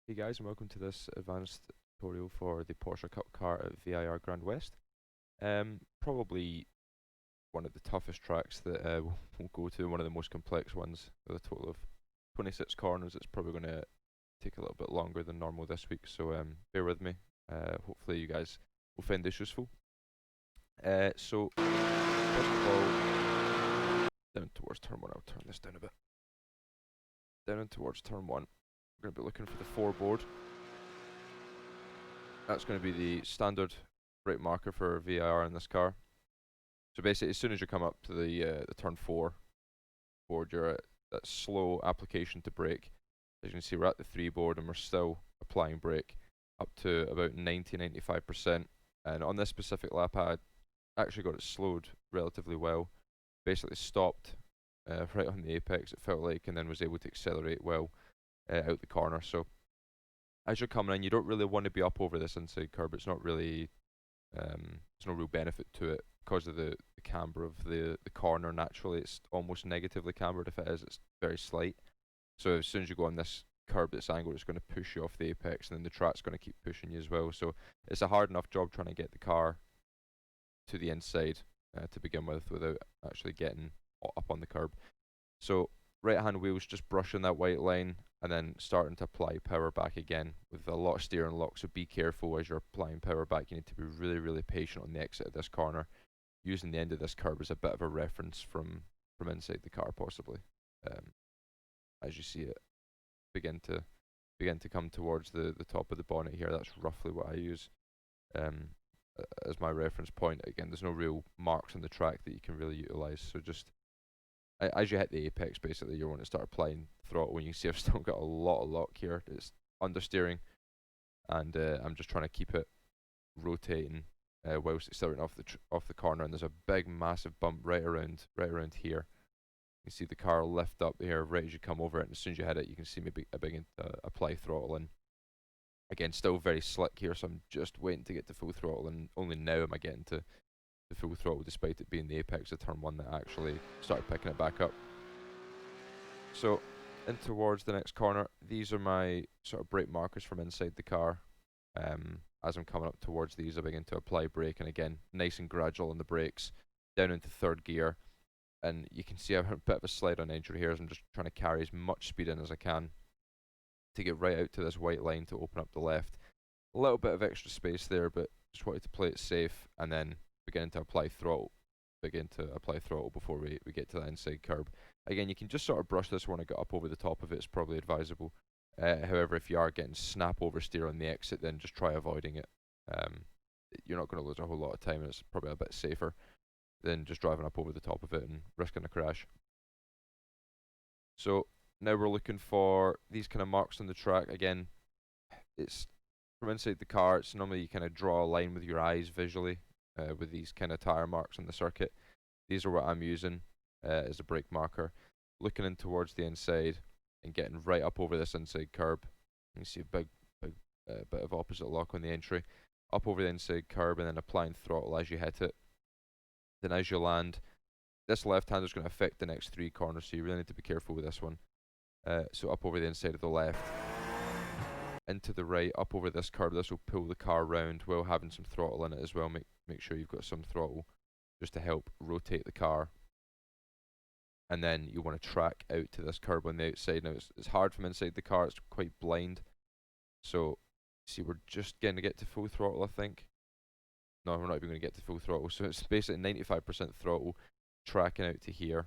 Hey guys, and welcome to this advanced tutorial for the Porsche Cup car at VIR Grand West. Probably one of the toughest tracks that we'll go to, one of the most complex ones, with a total of 26 corners. It's probably going to take a little bit longer than normal this week, so bear with me. Hopefully you guys will find this useful. So, first of all, down towards turn 1, I'll turn this down a bit. Down and towards turn 1, we're going to be looking for the 4 board. That's going to be the standard brake marker for VIR in this car. So basically, as soon as you come up to the turn 4 board, you're at that slow application to brake. As you can see, we're at the 3 board and we're still applying brake up to about 90-95%. And on this specific lap, I actually got it slowed relatively well. Basically stopped right on the apex, it felt like, and then was able to accelerate well out the corner. So as you're coming in, you don't really want to be up over this inside curb. It's not really, there's no real benefit to it because of the camber of the corner. Naturally, it's almost negatively cambered. If it is, it's very slight. So as soon as you go on this curb that's angled, it's going to push you off the apex, and then the track's going to keep pushing you as well. So it's a hard enough job trying to get the car to the inside to begin with without actually getting up on the curb. So right hand wheel's just brushing that white line and then starting to apply power back again with a lot of steering lock. So be careful as you're applying power back. You need to be really patient on the exit of this corner, using the end of this curb as a bit of a reference from inside the car, possibly. As you see it begin to come towards the top of the bonnet here, that's roughly what I use as my reference point. Again, there's no real marks on the track that you can really utilize, so just as you hit the apex, basically, you want to start applying throttle. When you see I've still got a lot of lock here, it's understeering, and I'm just trying to keep it rotating whilst accelerating off the corner. And there's a big, massive bump right around here. You can see the car lift up here right as you come over it, and as soon as you hit it, you can see me begin to apply throttle. And again, still very slick here, so I'm just waiting to get to full throttle, and only now am I getting to the full throttle, despite it being the apex of turn 1 that actually started picking it back up. So in towards the next corner, these are my sort of brake markers from inside the car. As I'm coming up towards these, I begin to apply brake, and again, nice and gradual on the brakes, down into 3rd gear. And you can see I have a bit of a slide on entry here as I'm just trying to carry as much speed in as I can to get right out to this white line to open up the left. A little bit of extra space there, but just wanted to play it safe, and then begin to apply throttle before we get to the inside curb. Again, you can just sort of brush this when I get up over the top of it. It's probably advisable. However, if you are getting snap oversteer on the exit, then just try avoiding it. You're not going to lose a whole lot of time, and it's probably a bit safer than just driving up over the top of it and risking a crash. So now we're looking for these kind of marks on the track. Again, it's from inside the car. It's normally you kind of draw a line with your eyes visually with these kind of tire marks on the circuit. These are what I'm using as a brake marker. Looking in towards the inside and getting right up over this inside curb. You can see a big bit of opposite lock on the entry. Up over the inside curb and then applying throttle as you hit it. Then as you land, this left hand is going to affect the next 3 corners, so you really need to be careful with this one. So up over the inside of the left, into the right, up over this curb. This will pull the car round while having some throttle in it as well. Make sure you've got some throttle just to help rotate the car. And then you want to track out to this curb on the outside. Now it's hard from inside the car, it's quite blind. So see, we're just going to get to full throttle, I think. No, we're not even going to get to full throttle. So it's basically 95% throttle, tracking out to here.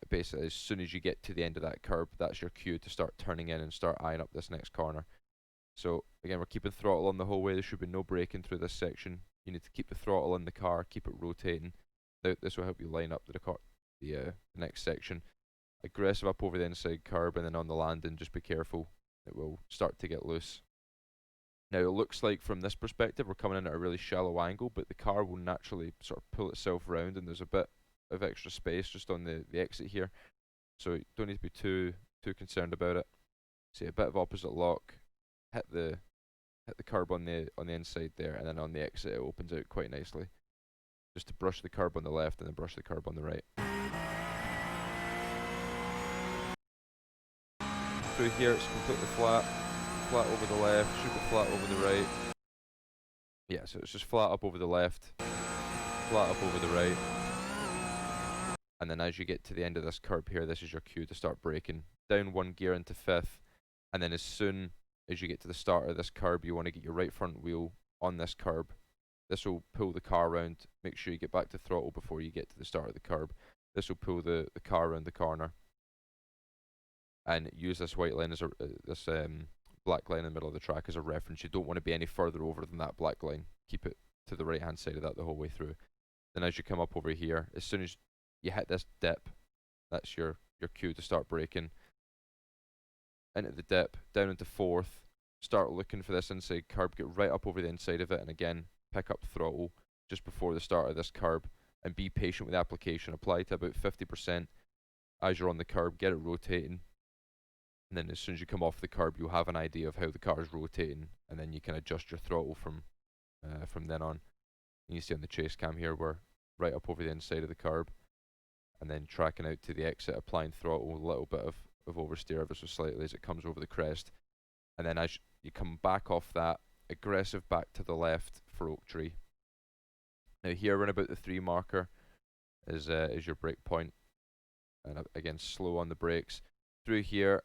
Basically, as soon as you get to the end of that curb, that's your cue to start turning in and start eyeing up this next corner. So again, we're keeping throttle on the whole way. There should be no braking through this section. You need to keep the throttle in the car, keep it rotating. This will help you line up the next section. Aggressive up over the inside curb, and then on the landing, just be careful. It will start to get loose. Now it looks like from this perspective we're coming in at a really shallow angle, but the car will naturally sort of pull itself round, and there's a bit of extra space just on the exit here, so you don't need to be too concerned about it. See, a bit of opposite lock, hit the curb on the inside there, and then on the exit it opens out quite nicely. Just to brush the curb on the left and then brush the curb on the right. Through here it's completely flat. flat over the left, should be flat over the right. Yeah, so it's just flat up over the left, flat up over the right. And then as you get to the end of this curb here, this is your cue to start braking. Down 1 gear into 5th, and then as soon as you get to the start of this curb, you want to get your right front wheel on this curb. This will pull the car around. Make sure you get back to throttle before you get to the start of the curb. This will pull the car around the corner. And use this white line as this black line in the middle of the track as a reference. You don't want to be any further over than that black line. Keep it to the right hand side of that the whole way through. Then as you come up over here, as soon as you hit this dip, that's your cue to start braking. Into the dip, down into 4th, start looking for this inside curb, get right up over the inside of it, and again, pick up throttle just before the start of this curb, and be patient with the application. Apply to about 50% as you're on the curb, get it rotating, and then as soon as you come off the curb, you'll have an idea of how the car is rotating, and then you can adjust your throttle from then on. And you see on the chase cam here, we're right up over the inside of the curb, and then tracking out to the exit, applying throttle, a little bit of oversteer ever so slightly as it comes over the crest, and then as you come back off that, aggressive back to the left for Oak Tree. Now here around about the 3 marker is your brake point, and again slow on the brakes. Through here,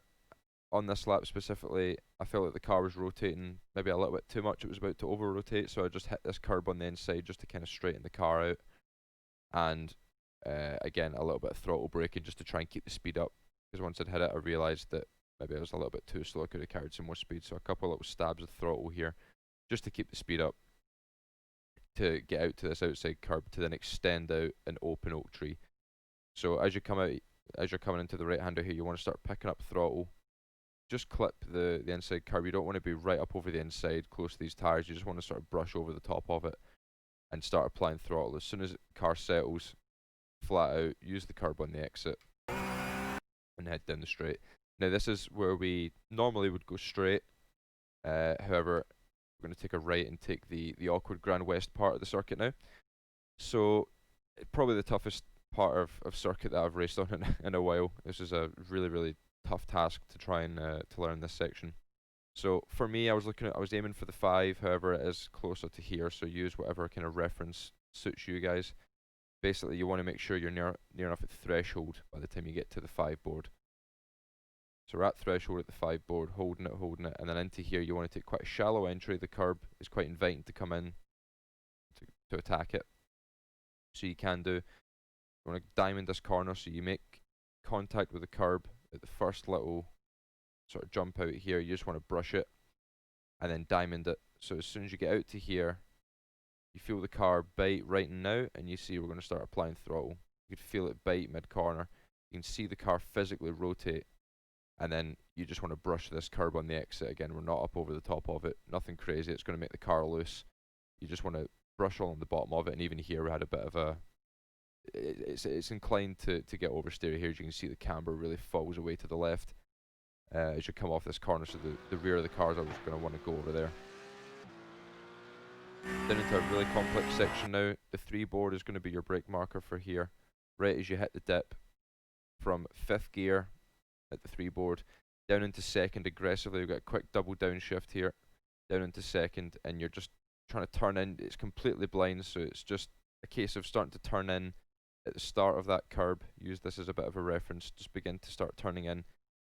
on this lap specifically, I felt like the car was rotating maybe a little bit too much. It was about to over rotate, so I just hit this curb on the inside just to kind of straighten the car out, and again a little bit of throttle braking just to try and keep the speed up, because once I'd hit it I realised that maybe I was a little bit too slow. I could have carried some more speed, so a couple little stabs of throttle here just to keep the speed up to get out to this outside curb to then extend out and open Oak Tree. So as you come out, as you're coming into the right hander here, you want to start picking up throttle. Just clip the inside curb. You don't want to be right up over the inside close to these tyres. You just want to sort of brush over the top of it and start applying throttle. As soon as the car settles flat out, use the curb on the exit and head down the straight. Now this is where we normally would go straight. However, we're going to take a right and take the awkward Grand West part of the circuit now. So probably the toughest part of circuit that I've raced on in a while. This is a really tough task to try and to learn this section. So for me, I was aiming for the 5. However, it is closer to here, so use whatever kind of reference suits you guys. Basically, you want to make sure you're near enough at the threshold by the time you get to the 5 board. So we're at threshold at the 5 board, holding it, and then into here you want to take quite a shallow entry. The curb is quite inviting to come in to attack it. So you can do, you want to diamond this corner, so you make contact with the curb at the first little sort of jump out here. You just want to brush it and then diamond it. So as soon as you get out to here, you feel the car bite right now, and you see we're going to start applying throttle. You can feel it bite mid-corner. You can see the car physically rotate, and then you just want to brush this curb on the exit. Again, we're not up over the top of it, nothing crazy. It's going to make the car loose. You just want to brush along the bottom of it, and even here we had a bit of a, it's inclined to get oversteer here. As you can see, the camber really falls away to the left as you come off this corner, so the rear of the car is always going to want to go over there. Then into a really complex section now. The 3 board is going to be your brake marker for here. Right as you hit the dip from 5th gear at the 3 board, down into 2nd aggressively. We've got a quick double downshift here, down into 2nd, and you're just trying to turn in. It's completely blind, so it's just a case of starting to turn in at the start of that curb. Use this as a bit of a reference. Just begin to start turning in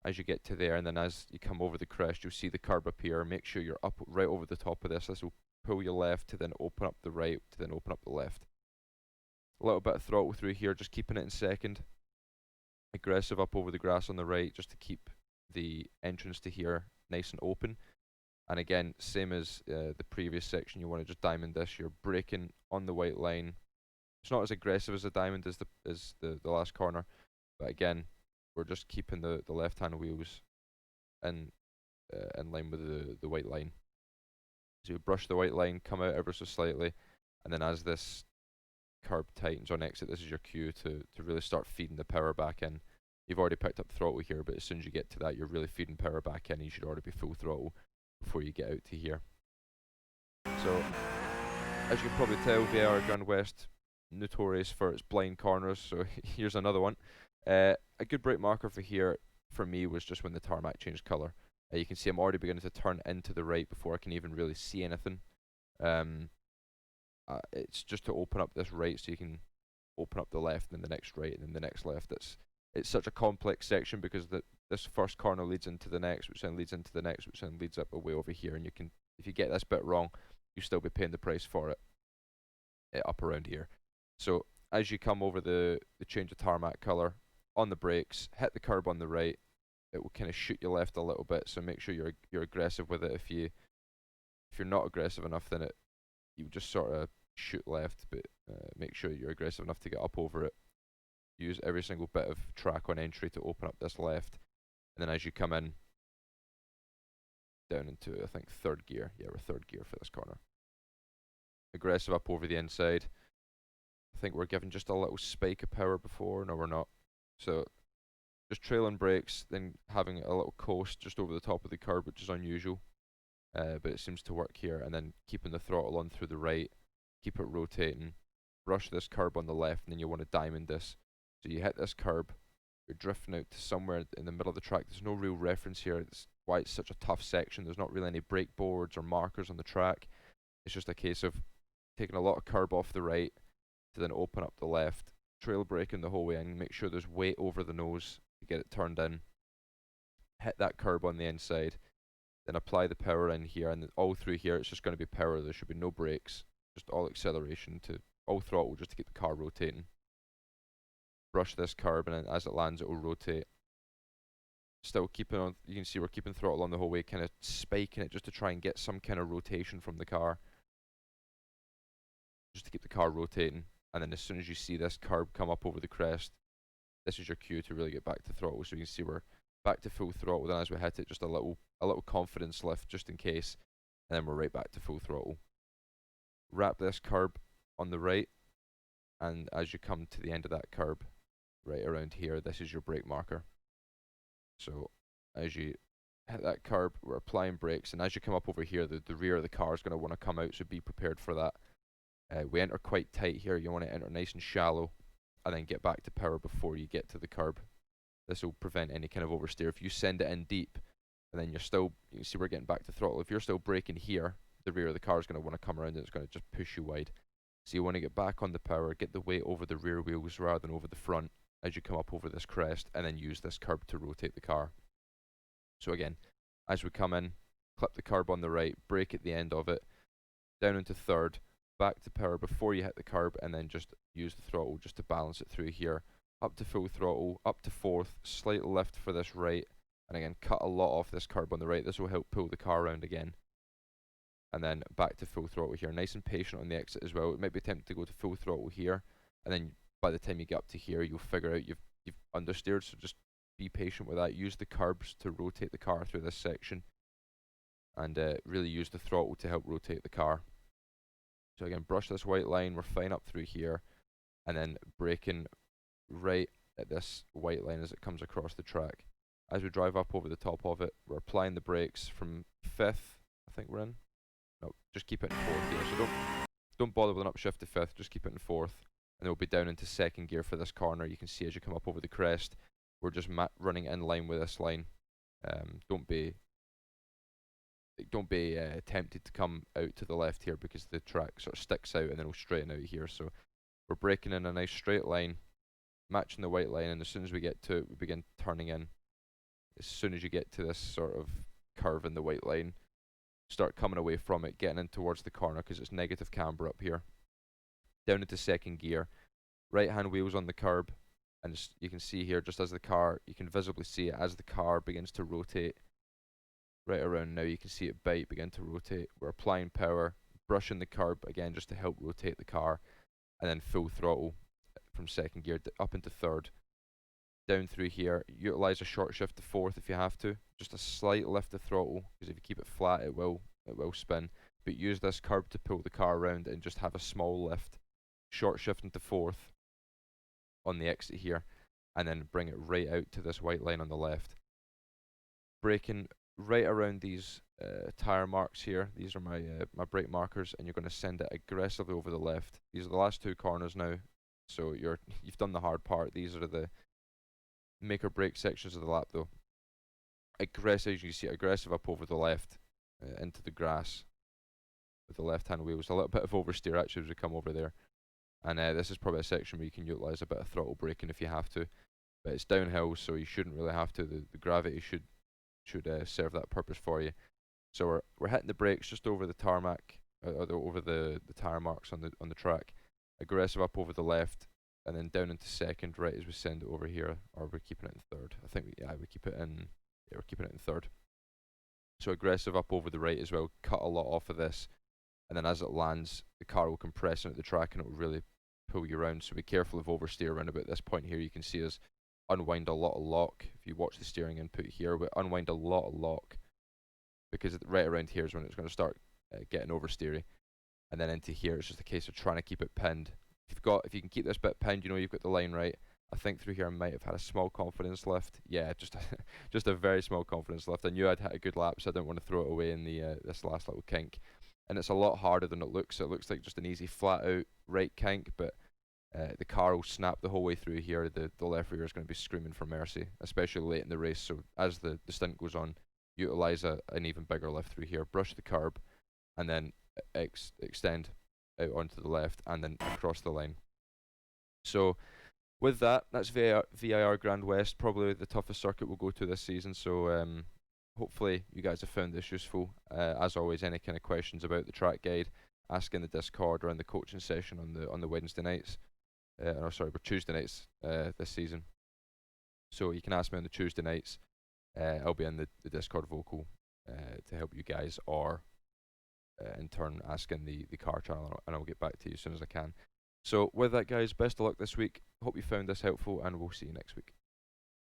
as you get to there, and then as you come over the crest, you'll see the curb appear. Make sure you're up right over the top of this. This will pull you left to then open up the right to then open up the left. A little bit of throttle through here, just keeping it in 2nd. Aggressive up over the grass on the right, just to keep the entrance to here nice and open. And again, same as the previous section, you want to just diamond this. You're braking on the white line. It's not as aggressive as a diamond as the last corner, but again, we're just keeping the left-hand wheels in line with the white line. So you brush the white line, come out ever so slightly, and then as this curb tightens on exit, this is your cue to really start feeding the power back in. You've already picked up throttle here, but as soon as you get to that, you're really feeding power back in. You should already be full throttle before you get out to here. So, as you can probably tell, VIR Grand West, notorious for its blind corners, so here's another one. A good brake marker for here, for me, was just when the tarmac changed colour. You can see I'm already beginning to turn into the right before I can even really see anything. It's just to open up this right so you can open up the left and then the next right and then the next left. It's such a complex section because this first corner leads into the next, which then leads into the next, which then leads up away over here. And you can, if you get this bit wrong, you still be paying the price for it up around here. So as you come over the change of tarmac color on the brakes, hit the curb on the right, it will kind of shoot you left a little bit. So make sure you're aggressive with it. If you're not aggressive enough, then you just sort of shoot left, but make sure you're aggressive enough to get up over it. Use every single bit of track on entry to open up this left, and then as you come in down into, I think, third gear. Yeah, we're third gear for this corner. Aggressive up over the inside. I think we're given just a little spike of power before. No, we're not. So just trailing brakes, then having a little coast just over the top of the curb, which is unusual, but it seems to work here. And then keeping the throttle on through the right, keep it rotating, brush this curb on the left, and then you want to diamond this. So you hit this curb, you're drifting out to somewhere in the middle of the track. There's no real reference here. It's why it's such a tough section. There's not really any brake boards or markers on the track. It's just a case of taking a lot of curb off the right to then open up the left, trail braking the whole way in, make sure there's weight over the nose to get it turned in, hit that curb on the inside, then apply the power in here, and all through here it's just going to be power. There should be no brakes, just all acceleration to all throttle just to keep the car rotating. Brush this curb, and then as it lands it will rotate. Still keeping on, you can see we're keeping throttle on the whole way, kind of spiking it just to try and get some kind of rotation from the car, just to keep the car rotating. And then as soon as you see this curb come up over the crest, this is your cue to really get back to throttle. So you can see we're back to full throttle. Then as we hit it, just a little confidence lift just in case, and then we're right back to full throttle. Wrap this curb on the right, and as you come to the end of that curb, right around here, this is your brake marker. So as you hit that curb, we're applying brakes, and as you come up over here, the rear of the car is going to want to come out, so be prepared for that. We enter quite tight here. You want to enter nice and shallow, and then get back to power before you get to the curb. This will prevent any kind of oversteer. If you send it in deep, and then you can see we're getting back to throttle. If you're still braking here, the rear of the car is going to want to come around, and it's going to just push you wide. So you want to get back on the power, get the weight over the rear wheels rather than over the front as you come up over this crest, and then use this curb to rotate the car. So again, as we come in, clip the curb on the right, brake at the end of it, down into third, back to power before you hit the curb, and then just use the throttle just to balance it through here. Up to full throttle, up to fourth, slight lift for this right, and again, cut a lot off this curb on the right. This will help pull the car around again. And then back to full throttle here. Nice and patient on the exit as well. It might be tempting to go to full throttle here, and then by the time you get up to here, you'll figure out you've understeered, so just be patient with that. Use the curbs to rotate the car through this section, and really use the throttle to help rotate the car. So again, brush this white line, we're fine up through here, and then braking right at this white line as it comes across the track. As we drive up over the top of it, we're applying the brakes from fifth, I think we're in. No, just keep it in fourth here. So don't bother with an upshift to fifth, just keep it in fourth. And then we'll be down into second gear for this corner. You can see as you come up over the crest, we're just running in line with this line. Don't be tempted to come out to the left here because the track sort of sticks out and then it'll straighten out here. So we're braking in a nice straight line, matching the white line, and as soon as we get to it, we begin turning in. As soon as you get to this sort of curve in the white line, start coming away from it, getting in towards the corner because it's negative camber up here. Down into second gear, right hand wheels on the curb, and you can see here just as the car, you can visibly see it as the car begins to rotate. Right around now you can see it begin to rotate. We're applying power, brushing the curb again just to help rotate the car, and then full throttle from second gear up into third. Down through here, utilize a short shift to fourth if you have to. Just a slight lift of throttle, because if you keep it flat it will spin. But use this curb to pull the car around and just have a small lift. Short shift into fourth on the exit here, and then bring it right out to this white line on the left. Braking right around these tire marks here. These are my brake markers, and you're going to send it aggressively over the left. These are the last two corners now, so you've done the hard part. These are the make or break sections of the lap though. aggressive, as you can see, aggressive up over the left into the grass with the left-hand wheels. A little bit of oversteer actually as we come over there. And this is probably a section where you can utilise a bit of throttle braking if you have to. But it's downhill, so you shouldn't really have to. The gravity should serve that purpose for you. So we're hitting the brakes just over the tarmac, over the tire marks on the track. Aggressive up over the left, and then down into second right as we send it over here, or we're keeping it in third. I think we keep it in. Yeah, we're keeping it in third. So aggressive up over the right as well. Cut a lot off of this, and then as it lands, the car will compress into the track and it will really pull you around. So be careful of oversteer around about this point here. You can see us unwind a lot of lock. If you watch the steering input here, we unwind a lot of lock, because right around here is when it's going to start getting oversteery, and then into here it's just a case of trying to keep it pinned. If you can keep this bit pinned, you know you've got the line right. I think through here I might have had a small confidence lift. Yeah, just a very small confidence lift. I knew I'd hit a good lap, so I didn't want to throw it away in the this last little kink. And it's a lot harder than it looks. It looks like just an easy flat out right kink, but the car will snap the whole way through here. The left rear is going to be screaming for mercy, especially late in the race. So as the stint goes on, utilise an even bigger lift through here. Brush the curb, and then extend out onto the left, and then across the line. So with that, that's VIR Grand West, probably the toughest circuit we'll go to this season. So hopefully you guys have found this useful. As always, any kind of questions about the track guide, ask in the Discord or in the coaching session on the Wednesday nights. Tuesday nights this season. So you can ask me on the Tuesday nights. I'll be in the Discord vocal to help you guys, or in turn ask in the car channel, and I'll get back to you as soon as I can. So with that, guys, best of luck this week. Hope you found this helpful, and we'll see you next week.